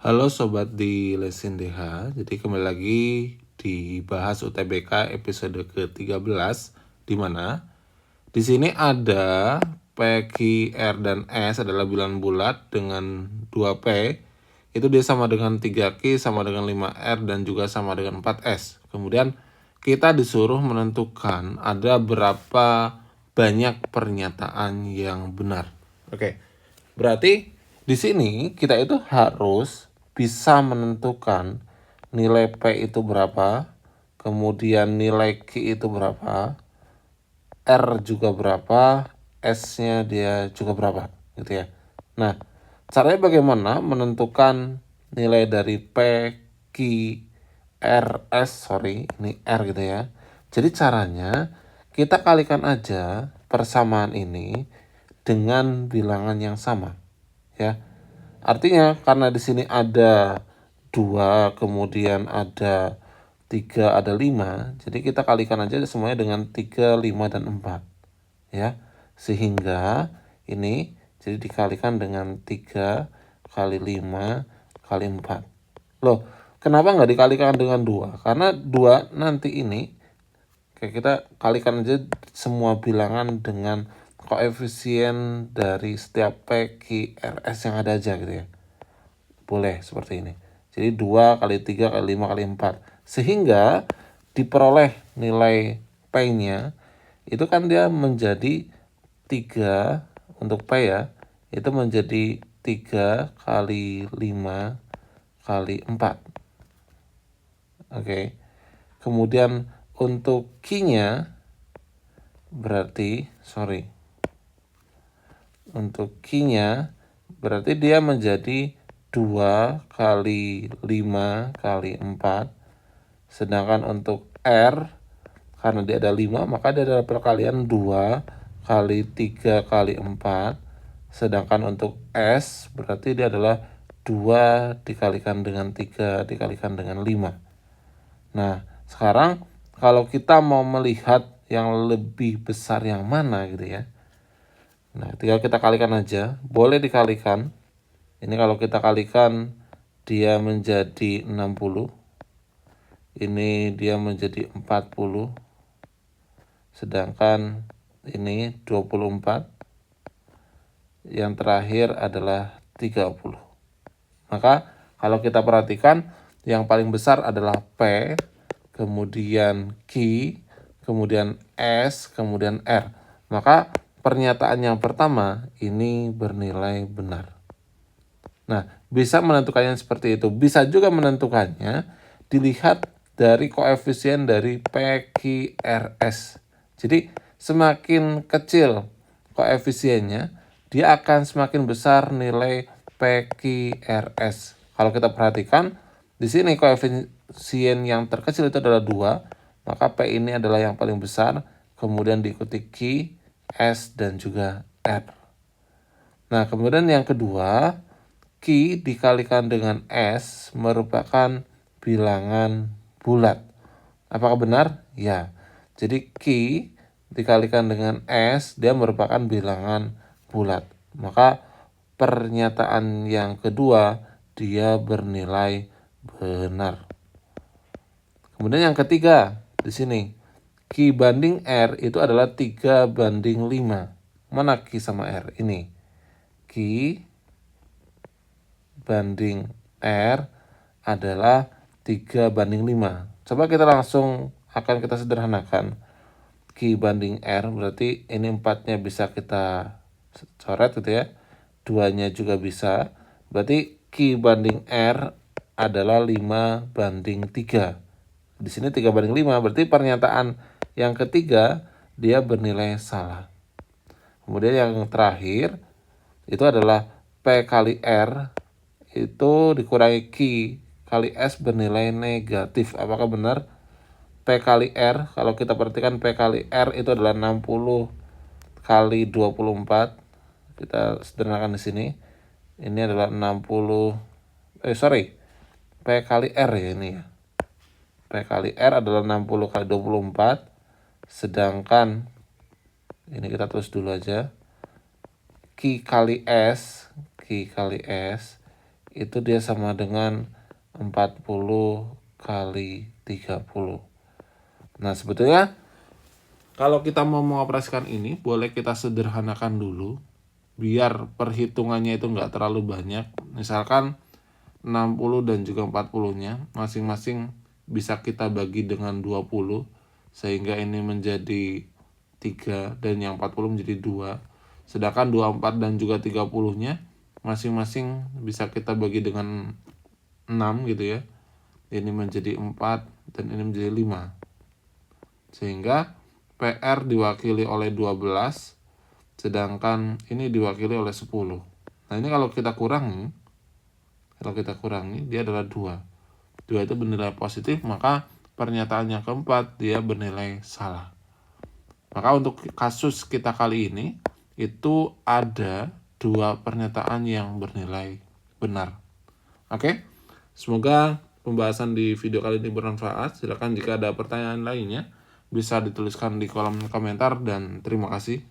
Halo sobat di Lesin DH, jadi kembali lagi dibahas UTBK episode ke-13 di mana di sini ada P, Q, R, dan S adalah bilangan bulat dengan 2P, itu dia sama dengan 3Q, sama dengan 5R, dan juga sama dengan 4S. Kemudian kita disuruh menentukan ada berapa banyak pernyataan yang benar. Oke, berarti di sini kita itu harus bisa menentukan nilai P itu berapa, kemudian nilai Q itu berapa, R juga berapa, S-nya dia juga berapa, gitu ya. Nah, caranya bagaimana menentukan nilai dari P, Q, R, S, ini R gitu ya. Jadi caranya kita kalikan aja persamaan ini dengan bilangan yang sama, ya. Artinya karena di sini ada 2, kemudian ada 3, ada 5, jadi kita kalikan aja semuanya dengan 3, 5, dan 4. Ya, sehingga ini jadi dikalikan dengan 3 kali 5 kali 4. Loh, kenapa nggak dikalikan dengan 2? Karena 2 nanti ini, kayak kita kalikan aja semua bilangan dengan koefisien dari setiap P, Q, R, S yang ada aja gitu ya. Boleh seperti ini. Jadi 2 kali 3 kali 5 kali 4. Sehingga diperoleh nilai P-nya itu kan dia menjadi 3 untuk P ya. Itu menjadi 3 kali 5 kali 4. Oke. Kemudian untuk Q-nya berarti untuk Q-nya berarti dia menjadi 2 kali 5 kali 4. Sedangkan untuk R, karena dia ada 5, maka dia adalah perkalian 2 kali 3 kali 4. Sedangkan untuk S, berarti dia adalah 2 dikalikan dengan 3 dikalikan dengan 5. Nah, sekarang kalau kita mau melihat yang lebih besar yang mana gitu ya. Nah, tinggal kita kalikan aja. Boleh dikalikan. Ini kalau kita kalikan dia menjadi 60. Ini dia menjadi 40. Sedangkan ini 24. Yang terakhir adalah 30. Maka kalau kita perhatikan yang paling besar adalah P, kemudian Q, kemudian S, kemudian R. Maka pernyataan yang pertama ini bernilai benar. Nah, bisa menentukannya seperti itu. Bisa juga menentukannya dilihat dari koefisien dari P, Q, R, S. Jadi semakin kecil koefisiennya, dia akan semakin besar nilai P, Q, R, S. Kalau kita perhatikan, di sini koefisien yang terkecil itu adalah 2, maka P ini adalah yang paling besar, kemudian diikuti Q, S, dan juga R. Nah, kemudian yang kedua, Q dikalikan dengan S merupakan bilangan bulat. Apakah benar? Ya. Jadi Q dikalikan dengan S, dia merupakan bilangan bulat. Maka pernyataan yang kedua, dia bernilai benar. Kemudian yang ketiga, di sini. Q banding R itu adalah 3 banding 5. Mana Q sama R? Ini. Q banding R adalah 3 banding 5. Coba kita langsung akan kita sederhanakan. Q banding R berarti ini 4-nya bisa kita coret gitu ya. 2-nya juga bisa. Berarti Q banding R adalah 5 banding 3. Di sini 3 banding 5, berarti pernyataan yang ketiga dia bernilai salah. Kemudian yang terakhir itu adalah P kali R itu dikurangi Q kali S bernilai negatif. Apakah benar? P kali R, kalau kita perhatikan P kali R itu adalah 60 kali 24. Kita sederhanakan di sini. Ini adalah 60 P kali R ya ini ya. P kali R adalah 60 kali 24. Sedangkan ini kita tulis dulu aja. Q kali S itu dia sama dengan 40 kali 30. Nah, sebetulnya kalau kita mau mengoperasikan ini, boleh kita sederhanakan dulu, biar perhitungannya itu nggak terlalu banyak. Misalkan 60 dan juga 40-nya, masing-masing bisa kita bagi dengan 20, sehingga ini menjadi 3 dan yang 40 menjadi 2. Sedangkan 24 dan juga 30-nya, masing-masing bisa kita bagi dengan 6 gitu ya. Ini menjadi 4 dan ini menjadi 5. Sehingga PR diwakili oleh 12, sedangkan ini diwakili oleh 10. Nah, ini kalau kita kurangi, dia adalah 2. 2 itu bernilai positif, maka pernyataan yang keempat dia bernilai salah. Maka untuk kasus kita kali ini, itu ada 2 pernyataan yang bernilai benar. Oke, semoga pembahasan di video kali ini bermanfaat. Silakan jika ada pertanyaan lainnya bisa dituliskan di kolom komentar dan terima kasih.